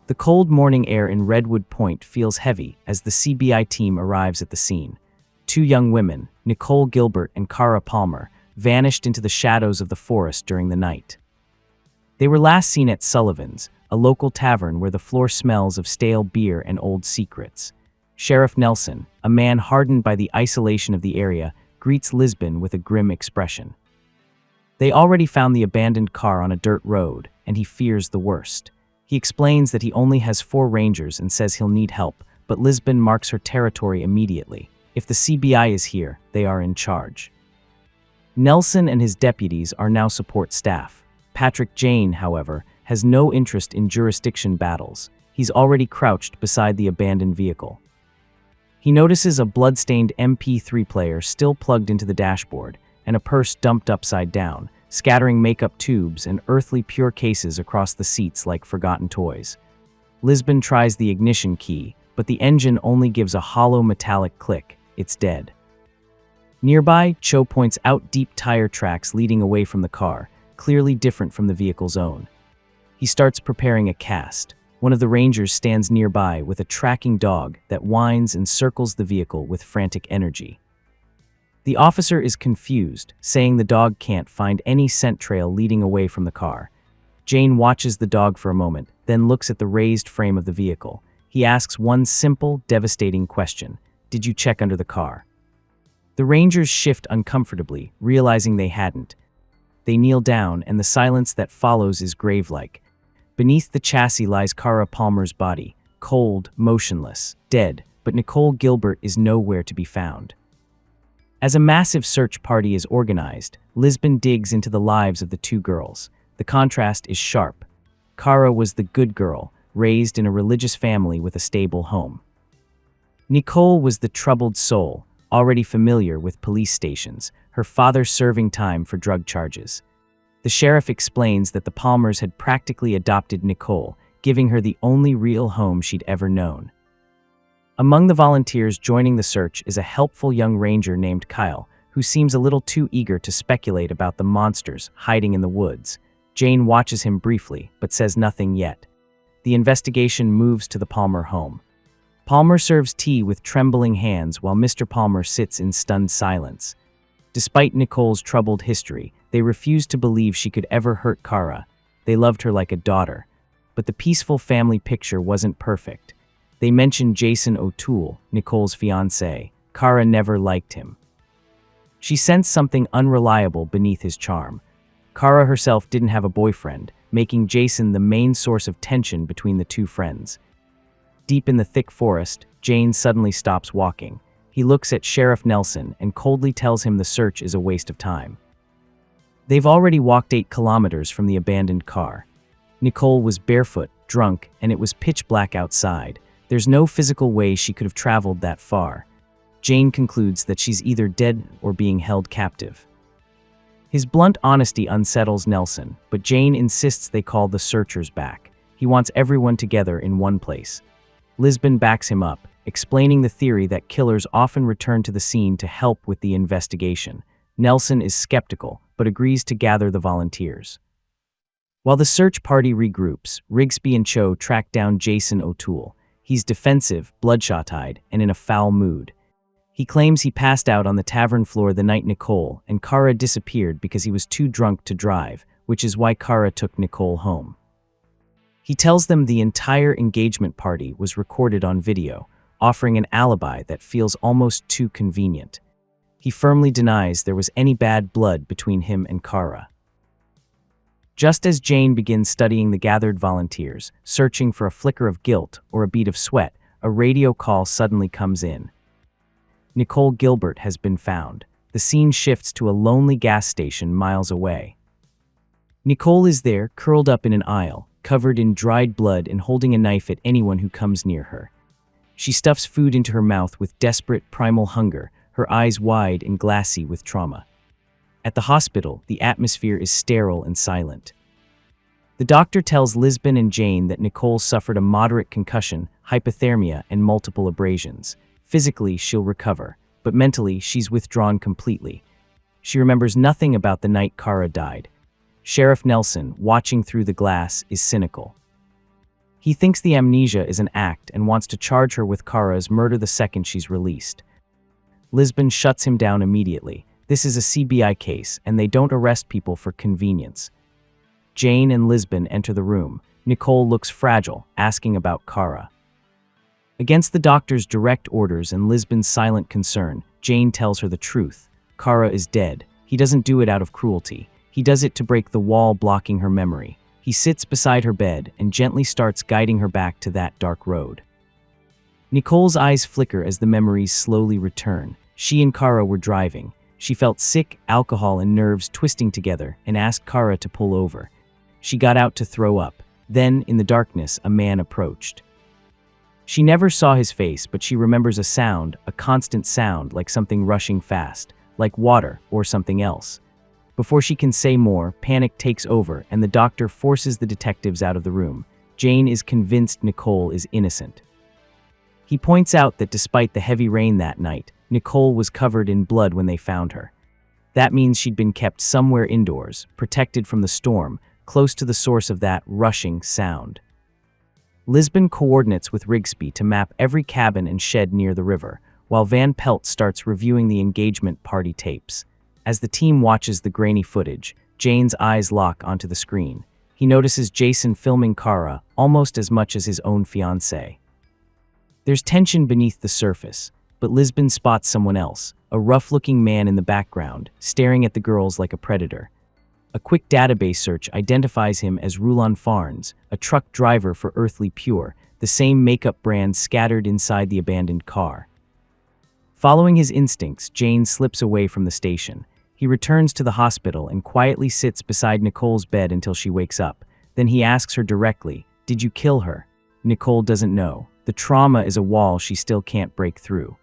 The cold morning air in Redwood Point feels heavy as the CBI team arrives at the scene. Two young women, Nicole Gilbert and Cara Palmer, vanished into the shadows of the forest during the night. They were last seen at Sullivan's, a local tavern where the floor smells of stale beer and old secrets. Sheriff Nelson, a man hardened by the isolation of the area, greets Lisbon with a grim expression. They already found the abandoned car on a dirt road, and he fears the worst. He explains that he only has 4 rangers and says he'll need help, but Lisbon marks her territory immediately. If the CBI is here, they are in charge. Nelson and his deputies are now support staff. Patrick Jane, however, has no interest in jurisdiction battles. He's already crouched beside the abandoned vehicle. He notices a blood-stained MP3 player still plugged into the dashboard, and a purse dumped upside down, scattering makeup tubes and earthly pure cases across the seats like forgotten toys. Lisbon tries the ignition key, but the engine only gives a hollow metallic click. It's dead. Nearby, Cho points out deep tire tracks leading away from the car, clearly different from the vehicle's own. He starts preparing a cast. One of the rangers stands nearby with a tracking dog that whines and circles the vehicle with frantic energy. The officer is confused, saying the dog can't find any scent trail leading away from the car. Jane watches the dog for a moment, then looks at the raised frame of the vehicle. He asks one simple, devastating question. Did you check under the car? The rangers shift uncomfortably, realizing they hadn't. They kneel down, and the silence that follows is grave-like. Beneath the chassis lies Cara Palmer's body, cold, motionless, dead, but Nicole Gilbert is nowhere to be found. As a massive search party is organized, Lisbon digs into the lives of the 2 girls. The contrast is sharp. Cara was the good girl, raised in a religious family with a stable home. Nicole was the troubled soul, already familiar with police stations, her father serving time for drug charges. The sheriff explains that the Palmers had practically adopted Nicole, giving her the only real home she'd ever known. Among the volunteers joining the search is a helpful young ranger named Kyle, who seems a little too eager to speculate about the monsters hiding in the woods. Jane watches him briefly, but says nothing yet. The investigation moves to the Palmer home. Palmer serves tea with trembling hands while Mr. Palmer sits in stunned silence. Despite Nicole's troubled history, they refuse to believe she could ever hurt Cara. They loved her like a daughter. But the peaceful family picture wasn't perfect. They mention Jason O'Toole, Nicole's fiancé. Cara never liked him. She sensed something unreliable beneath his charm. Cara herself didn't have a boyfriend, making Jason the main source of tension between the 2 friends. Deep in the thick forest, Jane suddenly stops walking. He looks at Sheriff Nelson and coldly tells him the search is a waste of time. They've already walked 8 kilometers from the abandoned car. Nicole was barefoot, drunk, and it was pitch black outside. There's no physical way she could have traveled that far. Jane concludes that she's either dead or being held captive. His blunt honesty unsettles Nelson, but Jane insists they call the searchers back. He wants everyone together in one place. Lisbon backs him up, explaining the theory that killers often return to the scene to help with the investigation. Nelson is skeptical, but agrees to gather the volunteers. While the search party regroups, Rigsby and Cho track down Jason O'Toole. He's defensive, bloodshot-eyed, and in a foul mood. He claims he passed out on the tavern floor the night Nicole and Cara disappeared because he was too drunk to drive, which is why Cara took Nicole home. He tells them the entire engagement party was recorded on video, offering an alibi that feels almost too convenient. He firmly denies there was any bad blood between him and Cara. Just as Jane begins studying the gathered volunteers, searching for a flicker of guilt or a bead of sweat, a radio call suddenly comes in. Nicole Gilbert has been found. The scene shifts to a lonely gas station miles away. Nicole is there, curled up in an aisle, covered in dried blood and holding a knife at anyone who comes near her. She stuffs food into her mouth with desperate, primal hunger, her eyes wide and glassy with trauma. At the hospital, the atmosphere is sterile and silent. The doctor tells Lisbon and Jane that Nicole suffered a moderate concussion, hypothermia, and multiple abrasions. Physically, she'll recover, but mentally, she's withdrawn completely. She remembers nothing about the night Cara died. Sheriff Nelson, watching through the glass, is cynical. He thinks the amnesia is an act and wants to charge her with Kara's murder the second she's released. Lisbon shuts him down immediately. This is a CBI case, and they don't arrest people for convenience. Jane and Lisbon enter the room. Nicole looks fragile, asking about Kara. Against the doctor's direct orders and Lisbon's silent concern, Jane tells her the truth. Kara is dead. He doesn't do it out of cruelty. He does it to break the wall blocking her memory. He sits beside her bed and gently starts guiding her back to that dark road. Nicole's eyes flicker as the memories slowly return. She and Kara were driving. She felt sick, alcohol and nerves twisting together, and asked Kara to pull over. She got out to throw up. Then, in the darkness, a man approached. She never saw his face, but she remembers a sound, a constant sound, like something rushing fast, like water or something else. Before she can say more, panic takes over and the doctor forces the detectives out of the room. Jane is convinced Nicole is innocent. He points out that despite the heavy rain that night, Nicole was covered in blood when they found her. That means she'd been kept somewhere indoors, protected from the storm, close to the source of that rushing sound. Lisbon coordinates with Rigsby to map every cabin and shed near the river, while Van Pelt starts reviewing the engagement party tapes. As the team watches the grainy footage, Jane's eyes lock onto the screen. He notices Jason filming Kara almost as much as his own fiancée. There's tension beneath the surface, but Lisbon spots someone else, a rough-looking man in the background, staring at the girls like a predator. A quick database search identifies him as Rulon Farnes, a truck driver for Earthly Pure, the same makeup brand scattered inside the abandoned car. Following his instincts, Jane slips away from the station. He returns to the hospital and quietly sits beside Nicole's bed until she wakes up. Then he asks her directly, "Did you kill her?" Nicole doesn't know. The trauma is a wall she still can't break through.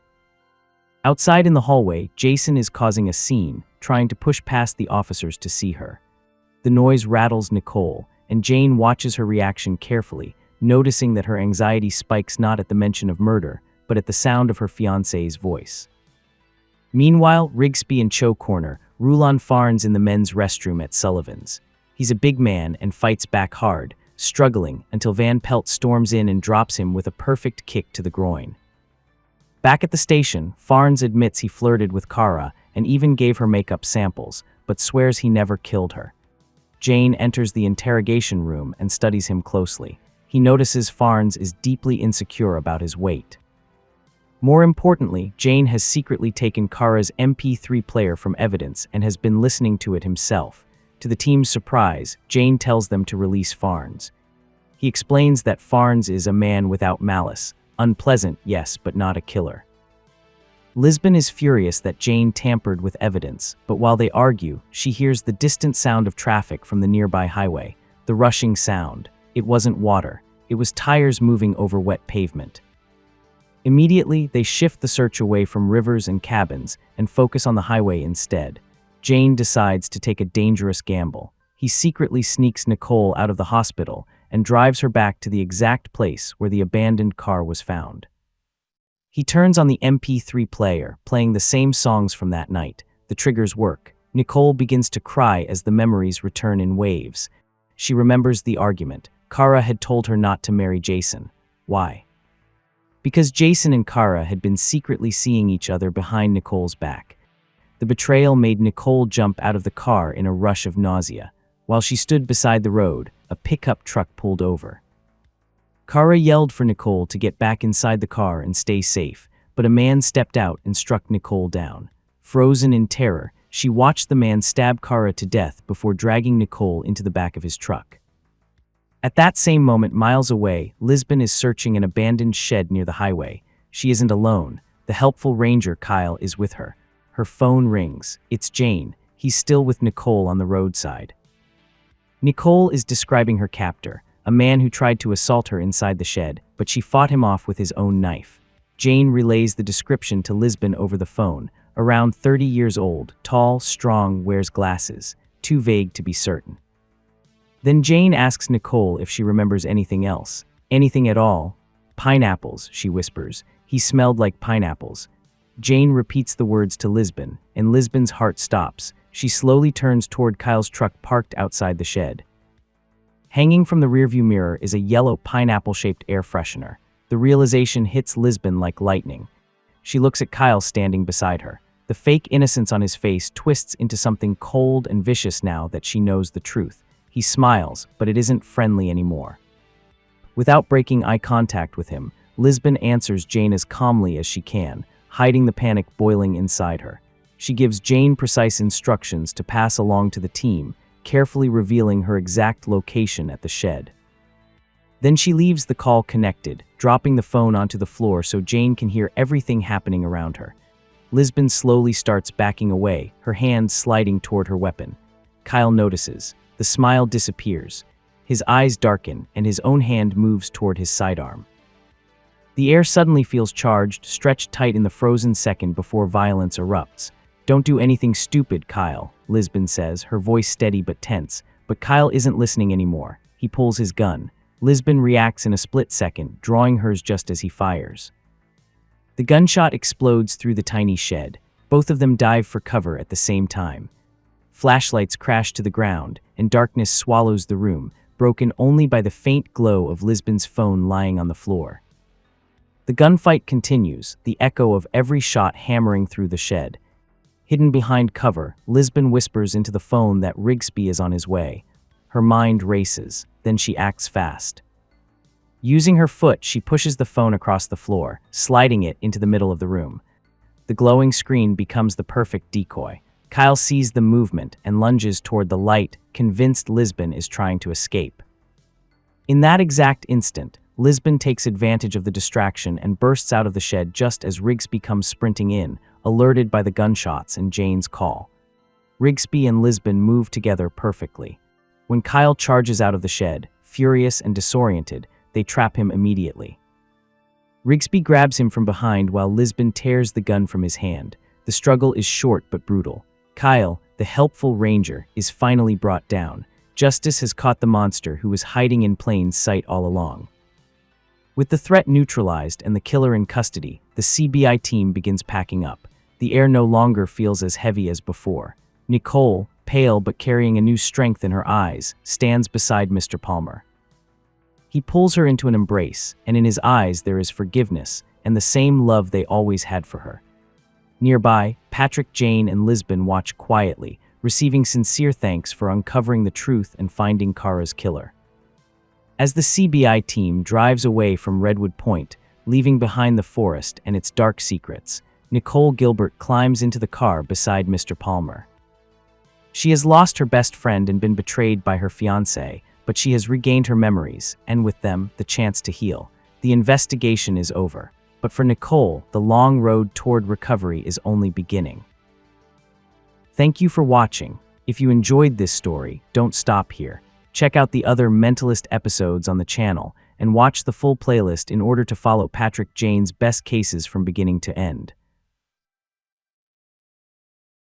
Outside in the hallway, Jason is causing a scene, trying to push past the officers to see her. The noise rattles Nicole, and Jane watches her reaction carefully, noticing that her anxiety spikes not at the mention of murder, but at the sound of her fiancé's voice. Meanwhile, Rigsby and Cho corner Rulon Farnes in the men's restroom at Sullivan's. He's a big man and fights back hard, struggling until Van Pelt storms in and drops him with a perfect kick to the groin. Back at the station, Farnes admits he flirted with Kara and even gave her makeup samples, but swears he never killed her. Jane enters the interrogation room and studies him closely. He notices Farnes is deeply insecure about his weight. More importantly, Jane has secretly taken Kara's MP3 player from evidence and has been listening to it himself. To the team's surprise, Jane tells them to release Farnes. He explains that Farnes is a man without malice. Unpleasant, yes, but not a killer. Lisbon is furious that Jane tampered with evidence, but while they argue, she hears the distant sound of traffic from the nearby highway, the rushing sound. It wasn't water. It was tires moving over wet pavement. Immediately, they shift the search away from rivers and cabins and focus on the highway instead. Jane decides to take a dangerous gamble. He secretly sneaks Nicole out of the hospital and drives her back to the exact place where the abandoned car was found. He turns on the MP3 player, playing the same songs from that night. The triggers work. Nicole begins to cry as the memories return in waves. She remembers the argument. Kara had told her not to marry Jason. Why? Because Jason and Kara had been secretly seeing each other behind Nicole's back. The betrayal made Nicole jump out of the car in a rush of nausea. While she stood beside the road, a pickup truck pulled over. Kara yelled for Nicole to get back inside the car and stay safe, but a man stepped out and struck Nicole down. Frozen in terror, she watched the man stab Kara to death before dragging Nicole into the back of his truck. At that same moment, miles away, Lisbon is searching an abandoned shed near the highway. She isn't alone. The helpful ranger, Kyle, is with her. Her phone rings. It's Jane. He's still with Nicole on the roadside. Nicole is describing her captor, a man who tried to assault her inside the shed, but she fought him off with his own knife. Jane relays the description to Lisbon over the phone. Around 30 years old, tall, strong, wears glasses. Too vague to be certain. Then Jane asks Nicole if she remembers anything else. Anything at all. Pineapples, she whispers. He smelled like pineapples. Jane repeats the words to Lisbon, and Lisbon's heart stops. She slowly turns toward Kyle's truck parked outside the shed. Hanging from the rearview mirror is a yellow pineapple-shaped air freshener. The realization hits Lisbon like lightning. She looks at Kyle standing beside her. The fake innocence on his face twists into something cold and vicious now that she knows the truth. He smiles, but it isn't friendly anymore. Without breaking eye contact with him, Lisbon answers Jane as calmly as she can, hiding the panic boiling inside her. She gives Jane precise instructions to pass along to the team, carefully revealing her exact location at the shed. Then she leaves the call connected, dropping the phone onto the floor so Jane can hear everything happening around her. Lisbon slowly starts backing away, her hand sliding toward her weapon. Kyle notices. The smile disappears. His eyes darken, and his own hand moves toward his sidearm. The air suddenly feels charged, stretched tight in the frozen second before violence erupts. "Don't do anything stupid, Kyle," Lisbon says, her voice steady but tense. But Kyle isn't listening anymore. He pulls his gun. Lisbon reacts in a split second, drawing hers just as he fires. The gunshot explodes through the tiny shed. Both of them dive for cover at the same time. Flashlights crash to the ground, and darkness swallows the room, broken only by the faint glow of Lisbon's phone lying on the floor. The gunfight continues, the echo of every shot hammering through the shed. Hidden behind cover, Lisbon whispers into the phone that Rigsby is on his way. Her mind races, then she acts fast. Using her foot, she pushes the phone across the floor, sliding it into the middle of the room. The glowing screen becomes the perfect decoy. Kyle sees the movement and lunges toward the light, convinced Lisbon is trying to escape. In that exact instant, Lisbon takes advantage of the distraction and bursts out of the shed just as Rigsby comes sprinting in, alerted by the gunshots and Jane's call. Rigsby and Lisbon move together perfectly. When Kyle charges out of the shed, furious and disoriented, they trap him immediately. Rigsby grabs him from behind while Lisbon tears the gun from his hand. The struggle is short but brutal. Kyle, the helpful ranger, is finally brought down. Justice has caught the monster who was hiding in plain sight all along. With the threat neutralized and the killer in custody, the CBI team begins packing up. The air no longer feels as heavy as before. Nicole, pale but carrying a new strength in her eyes, stands beside Mr. Palmer. He pulls her into an embrace, and in his eyes there is forgiveness and the same love they always had for her. Nearby, Patrick, Jane, and Lisbon watch quietly, receiving sincere thanks for uncovering the truth and finding Kara's killer. As the CBI team drives away from Redwood Point, leaving behind the forest and its dark secrets, Nicole Gilbert climbs into the car beside Mr. Palmer. She has lost her best friend and been betrayed by her fiancé, but she has regained her memories, and with them, the chance to heal. The investigation is over, but for Nicole, the long road toward recovery is only beginning. Thank you for watching. If you enjoyed this story, don't stop here. Check out the other Mentalist episodes on the channel, and watch the full playlist in order to follow Patrick Jane's best cases from beginning to end.